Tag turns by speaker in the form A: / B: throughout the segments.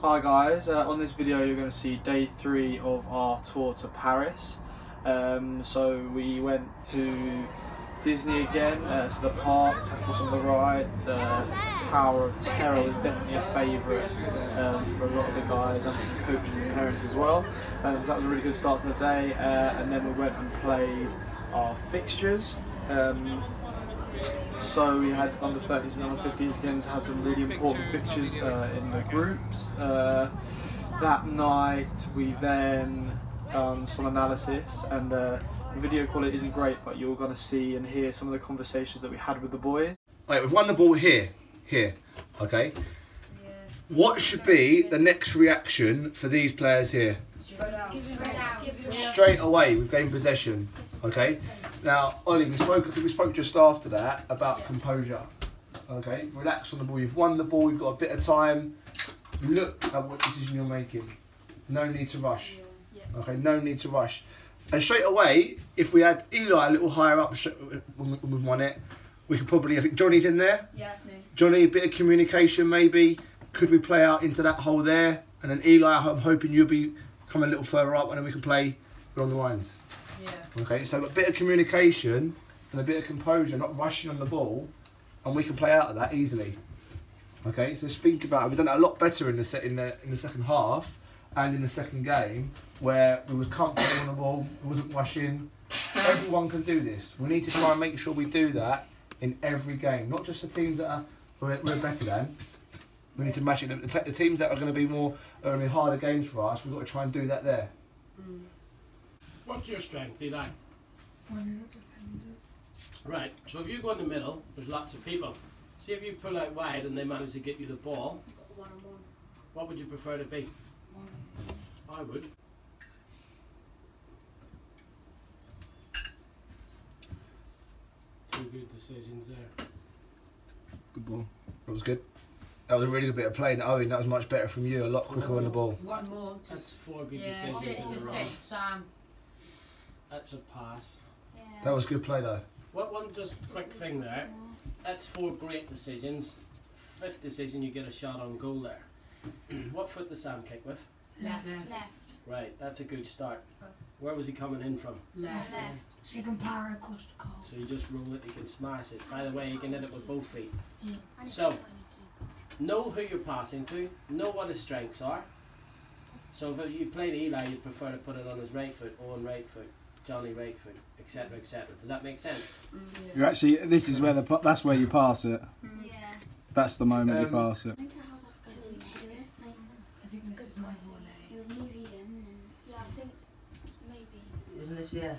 A: Hi guys, on this video you're going to see day 3 of our tour to Paris. So we went to Disney again, to the park, tackled some of the rides. Tower of Terror was definitely a favourite for a lot of the guys and for the coaches and parents as well. That was a really good start to the day, and then we went and played our fixtures. So we had under 30s and under 15s again, had some really important fixtures in the groups. That night we then done some analysis, and the video quality isn't great, but you're going to see and hear some of the conversations that we had with the boys.
B: Right, we've won the ball here, okay? Yeah. What should be the next reaction for these players here? Straight away, we've gained possession, okay? Now, Ollie, we spoke just after that about composure. Okay, relax on the ball. You've won the ball. You've got a bit of time. Look at what decision you're making. No need to rush. Okay, no need to rush. And straight away, if we had Eli a little higher up when we won it, we could probably. I think Johnny's in there. Yeah, that's me. Johnny, a bit of communication maybe. Could we play out into that hole there? And then Eli, I'm hoping you'll be coming a little further up, and then we can play along the lines. Yeah. Okay, so a bit of communication and a bit of composure, not rushing on the ball, and we can play out of that easily. Okay, so just think about it. We've done it a lot better in the second half and in the second game, where we was comfortable on the ball, we wasn't rushing. Everyone can do this. We need to try and make sure we do that in every game, not just the teams that we're better than. We need to match it. The teams that are going to be harder games for us, we've got to try and do that there. Mm.
C: What's your strength, Eli?
D: One of the defenders.
C: Right, so if you go in the middle, there's lots of people. See if you pull out wide and they manage to get you the ball.
D: One-on-one.
C: What would you prefer to be? I would. Two good decisions there.
B: Good ball. That was good. That was a really good bit of play. And Owen, that was much better from you. A lot quicker on the ball.
D: One more.
C: That's 4 good decisions in a row. That's a pass.
D: Yeah.
B: That was good play though.
C: One just quick thing there. That's 4 great decisions. 5th decision, you get a shot on goal there. What foot does Sam kick with?
D: Left.
C: Right, that's a good start. Where was he coming in from?
D: Left. So you can power across the goal.
C: So you just roll it, you can smash it. By the way, you can hit it with both feet. Yeah. So, know who you're passing to, know what his strengths are. So if you played Eli, you'd prefer to put it on his right foot, Owen right foot, Johnny right foot, etc., etc. Does that make sense?
E: Yeah. You're actually, this is where that's where you pass it.
D: Yeah.
E: That's the moment you pass it.
D: I think this is my volley. It was New Zealand, and yeah, I think maybe.
F: Isn't this, yeah?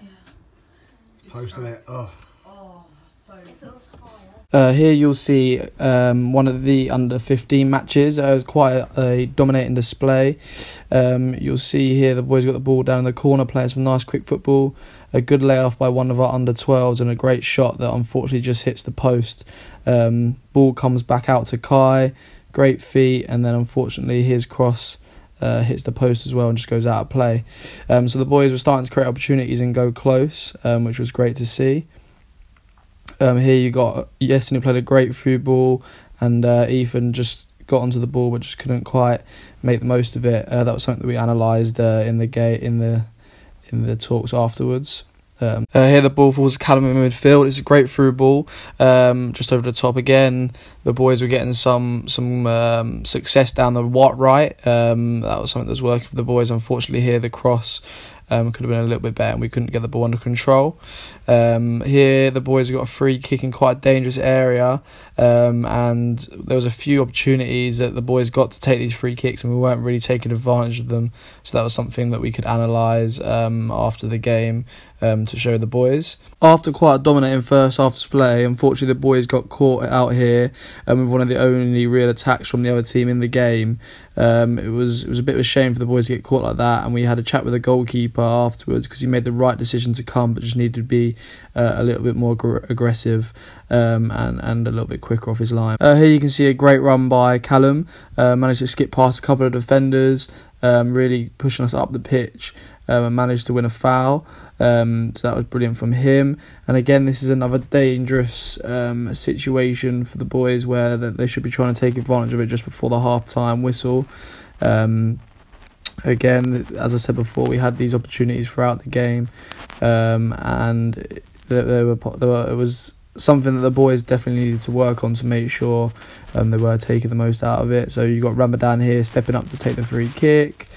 B: Posting it. Oh.
D: Oh, so. If it was higher.
A: Here you'll see one of the under 15 matches. It was quite a dominating display. You'll see here the boys got the ball down in the corner, playing some nice quick football. A good layoff by one of our under 12s and a great shot that unfortunately just hits the post. Ball comes back out to Kai. Great feet, and then unfortunately his cross hits the post as well and just goes out of play. So the boys were starting to create opportunities and go close, which was great to see. Here you got Yesson, who played a great through ball, and Ethan just got onto the ball but just couldn't quite make the most of it. That was something that we analysed in the talks afterwards. Here the ball falls to Callum in midfield. It's a great through ball, just over the top again. The boys were getting some success down the right. That was something that was working for the boys. Unfortunately here the cross could have been a little bit better and we couldn't get the ball under control. Here the boys got a free kick in quite a dangerous area, and there was a few opportunities that the boys got to take these free kicks and we weren't really taking advantage of them. So that was something that we could analyse after the game to show the boys. After quite a dominating first half display, unfortunately the boys got caught out here with one of the only real attacks from the other team in the game. It was a bit of a shame for the boys to get caught like that, and we had a chat with the goalkeeper afterwards because he made the right decision to come but just needed to be a little bit more aggressive and a little bit quicker off his line. Here you can see a great run by Callum, managed to skip past a couple of defenders, really pushing us up the pitch, and managed to win a foul. So that was brilliant from him. And again, this is another dangerous situation for the boys where they should be trying to take advantage of it just before the half-time whistle. Again, as I said before, we had these opportunities throughout the game, and it was something that the boys definitely needed to work on to make sure they were taking the most out of it. So you got Ramadan here stepping up to take the free kick,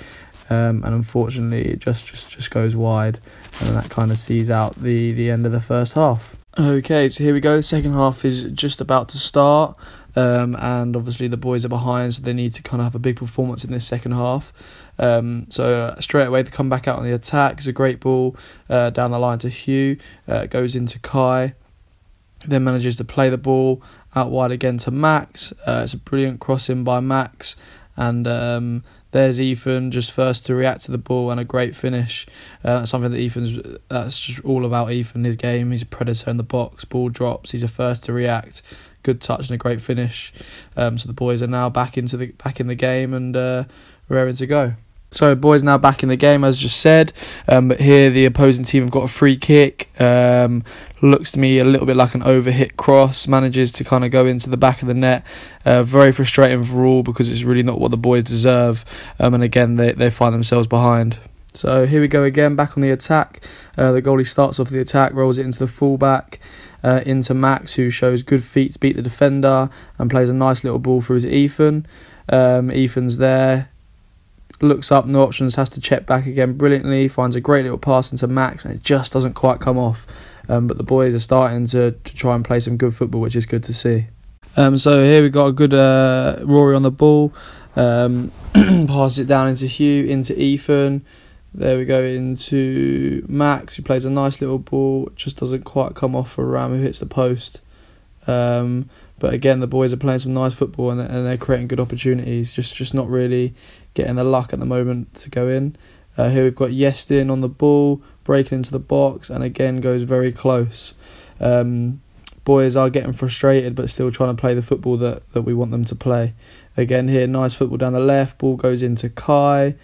A: and unfortunately it just goes wide, and that kind of sees out the end of the first half. Okay, so here we go. The second half is just about to start, and obviously the boys are behind, so they need to kind of have a big performance in this second half. So straight away they come back out on the attack. It's a great ball down the line to Hugh. It goes into Kai, then manages to play the ball out wide again to Max. It's a brilliant crossing by Max, and there's Ethan, just first to react to the ball, and a great finish. That's something that that's just all about Ethan, his game. He's a predator in the box. Ball drops, he's a first to react. Good touch and a great finish. So the boys are now back in the game, and we're ready to go. So boys now back in the game, as just said, but here the opposing team have got a free kick. Looks to me a little bit like an overhit cross, manages to kind of go into the back of the net. Very frustrating for all, because it's really not what the boys deserve, and again they find themselves behind. So here we go again, back on the attack. The goalie starts off the attack, rolls it into the fullback, into Max, who shows good feet to beat the defender and plays a nice little ball through to Ethan. Ethan's there, looks up, no options, has to check back again brilliantly, finds a great little pass into Max, and it just doesn't quite come off. But the boys are starting to try and play some good football, which is good to see. So here we got a good Rory on the ball, passes it down into Hugh, into Ethan. There we go, into Max, who plays a nice little ball, just doesn't quite come off for Ram, who hits the post. But again, the boys are playing some nice football, and they're creating good opportunities, just not really getting the luck at the moment to go in. Here we've got Yestin on the ball, breaking into the box, and again goes very close. Boys are getting frustrated, but still trying to play the football that we want them to play. Again here, nice football down the left, ball goes into Kai,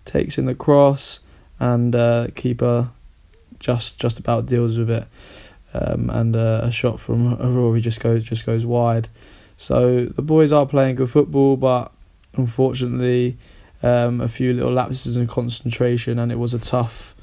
A: takes in the cross, and keeper just about deals with it. And a shot from Rory just goes wide. So the boys are playing good football, but unfortunately a few little lapses in concentration, and it was a tough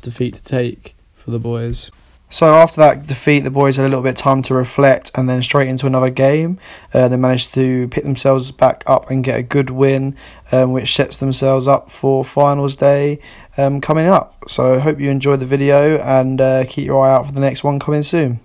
A: defeat to take for the boys. So after that defeat, the boys had a little bit of time to reflect, and then straight into another game. They managed to pick themselves back up and get a good win, which sets themselves up for finals day coming up. So I hope you enjoyed the video, and keep your eye out for the next one coming soon.